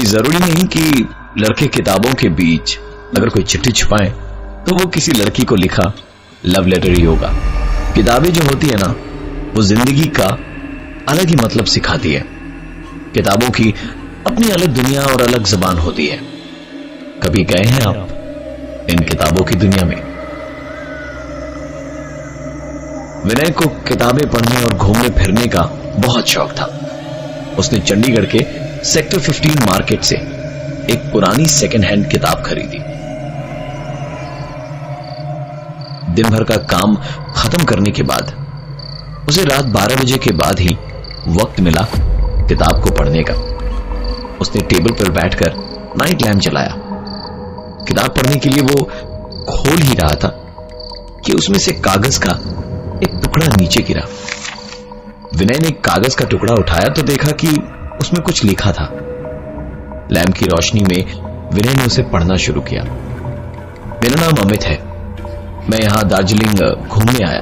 जरूरी नहीं कि लड़के किताबों के बीच अगर कोई चिट्ठी छुपाए तो वो किसी लड़की को लिखा लव लेटर ही होगा। किताबें जो होती है ना, वो जिंदगी का अलग ही मतलब सिखाती है। किताबों की अपनी अलग दुनिया और अलग जुबान होती है। कभी गए हैं आप इन किताबों की दुनिया में? विनय को किताबें पढ़ने और घूमने फिरने का बहुत शौक था। उसने चंडीगढ़ के सेक्टर 15 मार्केट से एक पुरानी सेकेंड हैंड किताब खरीदी। दिन भर का काम खत्म करने के बाद उसे रात 12 बजे के बाद ही वक्त मिला किताब को पढ़ने का। उसने टेबल पर बैठकर नाइट लैम्प जलाया। किताब पढ़ने के लिए वो खोल ही रहा था कि उसमें से कागज का एक टुकड़ा नीचे गिरा। विनय ने कागज का टुकड़ा उठाया तो देखा कि उसमें कुछ लिखा था। लैम्प की रोशनी में विनय ने उसे पढ़ना शुरू किया। मेरा नाम अमित है, मैं यहां दार्जिलिंग घूमने आया,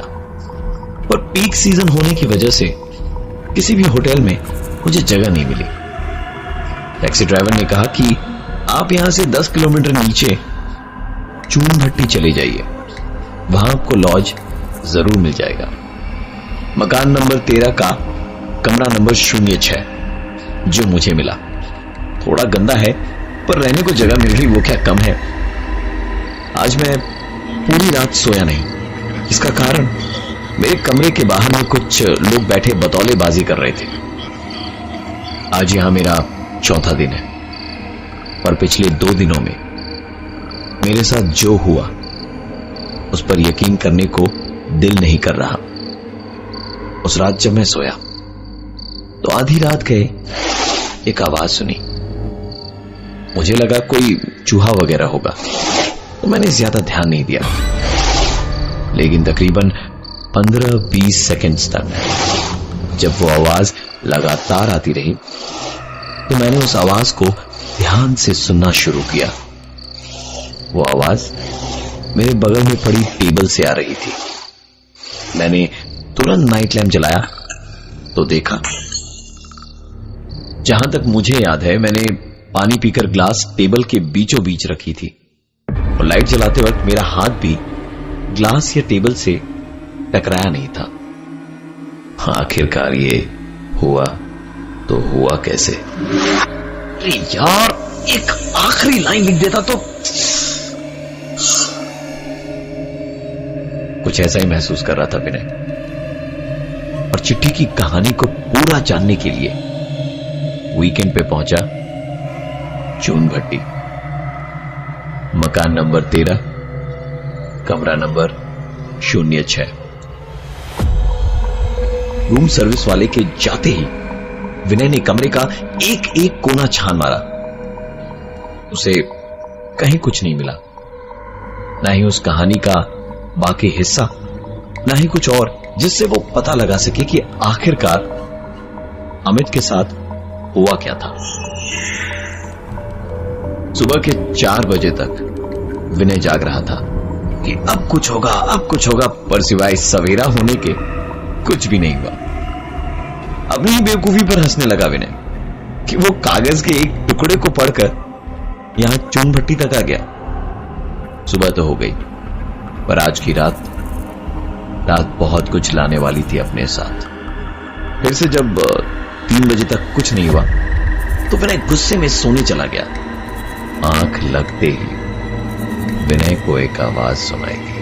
और पीक सीजन होने की वजह से किसी भी होटल में मुझे जगह नहीं मिली। टैक्सी ड्राइवर ने कहा कि आप यहां से 10 किलोमीटर नीचे चून भट्टी चले जाइए, वहां आपको लॉज जरूर मिल जाएगा। मकान नंबर 13 का कमरा नंबर 06 जो मुझे मिला। थोड़ा गंदा है पर रहने को जगह मिल रही वो क्या कम है। आज मैं पूरी रात सोया नहीं। इसका कारण मेरे कमरे के बाहर में कुछ लोग बैठे बतौलेबाजी कर रहे थे। आज यहां मेरा चौथा दिन है, पर पिछले 2 दिनों में मेरे साथ जो हुआ उस पर यकीन करने को दिल नहीं कर रहा। उस रात जब मैं सोया तो आधी रात गए एक आवाज सुनी। मुझे लगा कोई चूहा वगैरह होगा तो मैंने ज्यादा ध्यान नहीं दिया, लेकिन तकरीबन 15-20 सेकंड्स तक जब वो आवाज लगातार आती रही तो मैंने उस आवाज को ध्यान से सुनना शुरू किया। वो आवाज मेरे बगल में पड़ी टेबल से आ रही थी। मैंने तुरंत नाइट लैम्प जलाया तो देखा, जहां तक मुझे याद है मैंने पानी पीकर ग्लास टेबल के बीचों बीच रखी थी, और लाइट जलाते वक्त मेरा हाथ भी ग्लास या टेबल से टकराया नहीं था। आखिरकार ये हुआ तो हुआ कैसे? अरे यार, एक आखिरी लाइन लिख देता तो। कुछ ऐसा ही महसूस कर रहा था विनय, और चिट्ठी की कहानी को पूरा जानने के लिए वीकेंड पे पहुंचा चून भट्टी। मकान नंबर 13, कमरा नंबर 06। रूम सर्विस वाले के जाते ही विनय ने कमरे का एक एक कोना छान मारा। उसे कहीं कुछ नहीं मिला, ना ही उस कहानी का बाकी हिस्सा, ना ही कुछ और जिससे वो पता लगा सके कि आखिरकार अमित के साथ हुआ क्या था। सुबह के 4 बजे तक विनय जाग रहा था कि अब कुछ होगा, अब कुछ होगा, पर सिवाय सवेरा होने के कुछ भी नहीं हुआ। अपनी ही बेवकूफी पर हंसने लगा विनय कि वो कागज के एक टुकड़े को पढ़कर यहां चून भट्टी तक आ गया। सुबह तो हो गई, पर आज की रात बहुत कुछ लाने वाली थी अपने साथ। फिर से जब 3 बजे तक कुछ नहीं हुआ तो विनय गुस्से में सोने चला गया। आंख लगते ही विनय को एक आवाज सुनाई दी।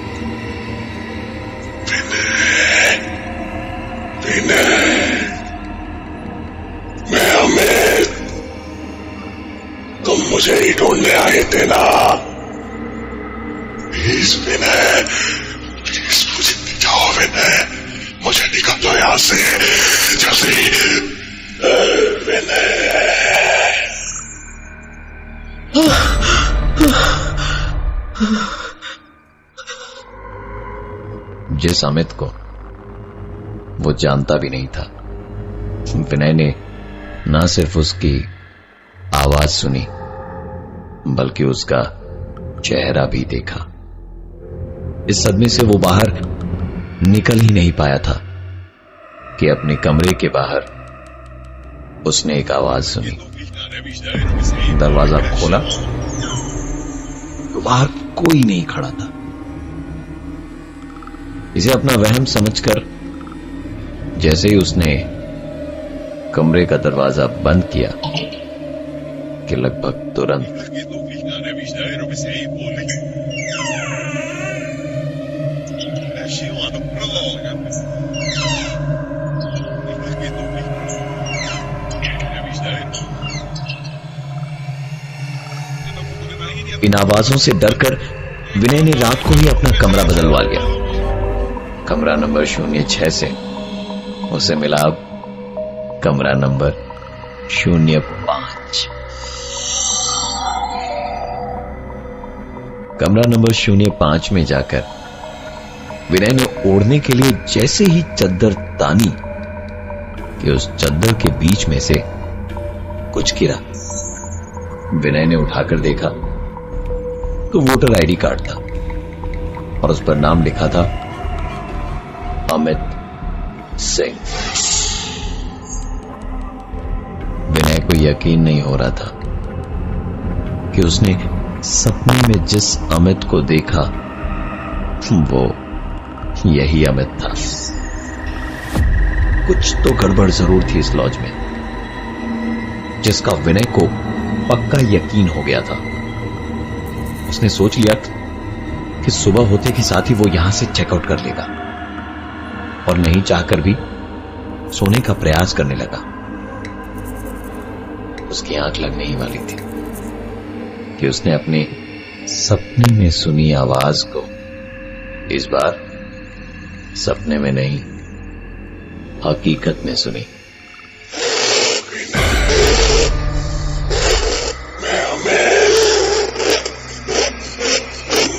विनय, मैं अमित, तुम मुझे ही ढूंढने आए थे ना? प्लीज विनय, प्लीज मुझे जाओ विनय, मुझे निकल दो यहां से जल्दी विनय। जिस अमित को वो जानता भी नहीं था, विनय ने ना सिर्फ उसकी आवाज सुनी बल्कि उसका चेहरा भी देखा। इस सदमे से वो बाहर निकल ही नहीं पाया था कि अपने कमरे के बाहर उसने एक आवाज सुनी। दरवाजा खोला तो बाहर कोई नहीं खड़ा था। इसे अपना वहम समझकर जैसे ही उसने कमरे का दरवाजा बंद किया कि लगभग तुरंत इन आवाजों से डरकर विनय ने रात को ही अपना कमरा बदलवा लिया। कमरा नंबर 06 से उसे मिला अब कमरा नंबर 05। कमरा नंबर 05 में जाकर विनय ने ओढ़ने के लिए जैसे ही चद्दर तानी कि उस चद्दर के बीच में से कुछ गिरा। विनय ने उठाकर देखा तो वोटर आईडी कार्ड था और उस पर नाम लिखा था अमित सिंह। विनय को यकीन नहीं हो रहा था कि उसने सपने में जिस अमित को देखा वो यही अमित था। कुछ तो गड़बड़ जरूर थी इस लॉज में जिसका विनय को पक्का यकीन हो गया था। उसने सोच लिया कि सुबह होते के साथ ही वो यहां से चेकआउट कर लेगा और नहीं चाहकर भी सोने का प्रयास करने लगा। उसकी आंख लगने ही वाली थी कि उसने अपने सपने में सुनी आवाज को इस बार सपने में नहीं हकीकत में सुनी।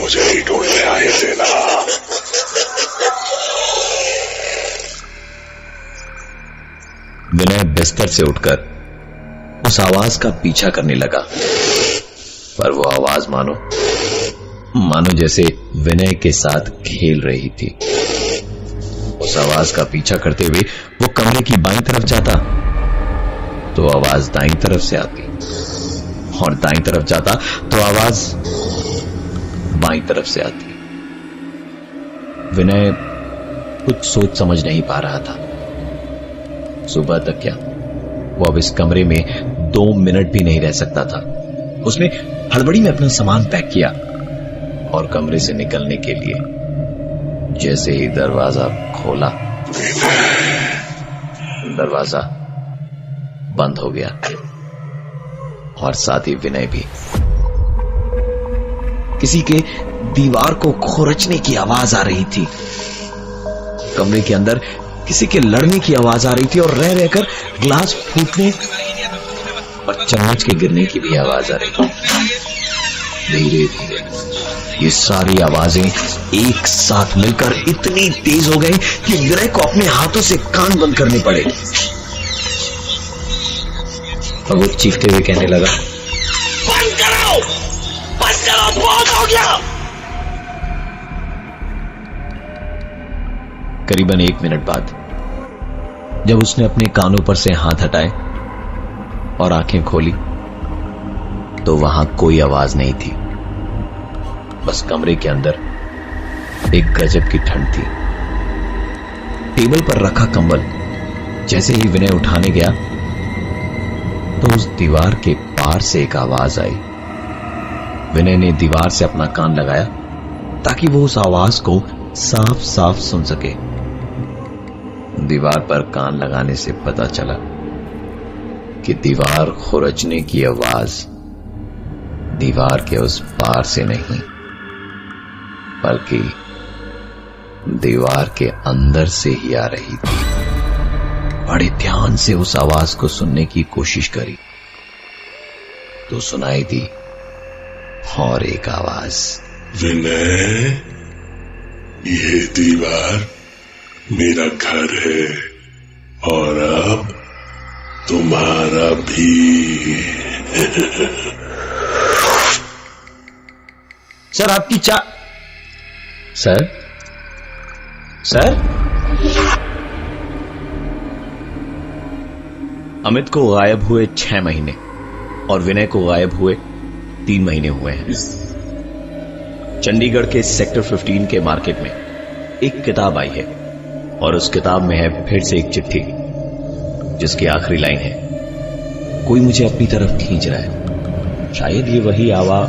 मुझे ही ढूंढने आए थे ना। विनय बिस्तर से उठकर उस आवाज का पीछा करने लगा, पर वो आवाज मानो जैसे विनय के साथ खेल रही थी। उस आवाज का पीछा करते हुए वो कमरे की बाईं तरफ जाता तो आवाज दाईं तरफ से आती और दाईं तरफ जाता तो आवाज बाईं तरफ से आती। विनय कुछ सोच समझ नहीं पा रहा था। सुबह तक क्या, वो अब इस कमरे में 2 मिनट भी नहीं रह सकता था। उसने हड़बड़ी में अपना सामान पैक किया और कमरे से निकलने के लिए जैसे ही दरवाजा खोला, दरवाजा बंद हो गया और साथ ही विनय भी। किसी के दीवार को खुरचने की आवाज आ रही थी। कमरे के अंदर किसी के लड़ने की आवाज आ रही थी और रह रहकर ग्लास फूटने और चम्मच के गिरने की भी आवाज आ रही थी। धीरे धीरे ये सारी आवाजें एक साथ मिलकर इतनी तेज हो गई कि विनय को अपने हाथों से कान बंद करने पड़े। और वो चीखते हुए कहने लगा, बंद करो, बहुत हो गया। करीबन 1 मिनट बाद जब उसने अपने कानों पर से हाथ हटाए और आंखें खोली तो वहां कोई आवाज नहीं थी। बस कमरे के अंदर एक गजब की ठंड थी। टेबल पर रखा कंबल जैसे ही विनय उठाने गया तो उस दीवार के पार से एक आवाज आई। विनय ने दीवार से अपना कान लगाया ताकि वो उस आवाज को साफ साफ सुन सके। दीवार पर कान लगाने से पता चला कि दीवार खुरचने की आवाज दीवार के उस पार से नहीं बल्कि दीवार के अंदर से ही आ रही थी। बड़े ध्यान से उस आवाज को सुनने की कोशिश करी तो सुनाई दी और एक आवाज, विनय, ये दीवार मेरा घर है और अब तुम्हारा भी। सर आपकी सर अमित को गायब हुए 6 महीने और विनय को गायब हुए 3 महीने हुए हैं। चंडीगढ़ के सेक्टर 15 के मार्केट में एक किताब आई है और उस किताब में है फिर से एक चिट्ठी जिसकी आखिरी लाइन है, कोई मुझे अपनी तरफ खींच रहा है। शायद ये वही आवा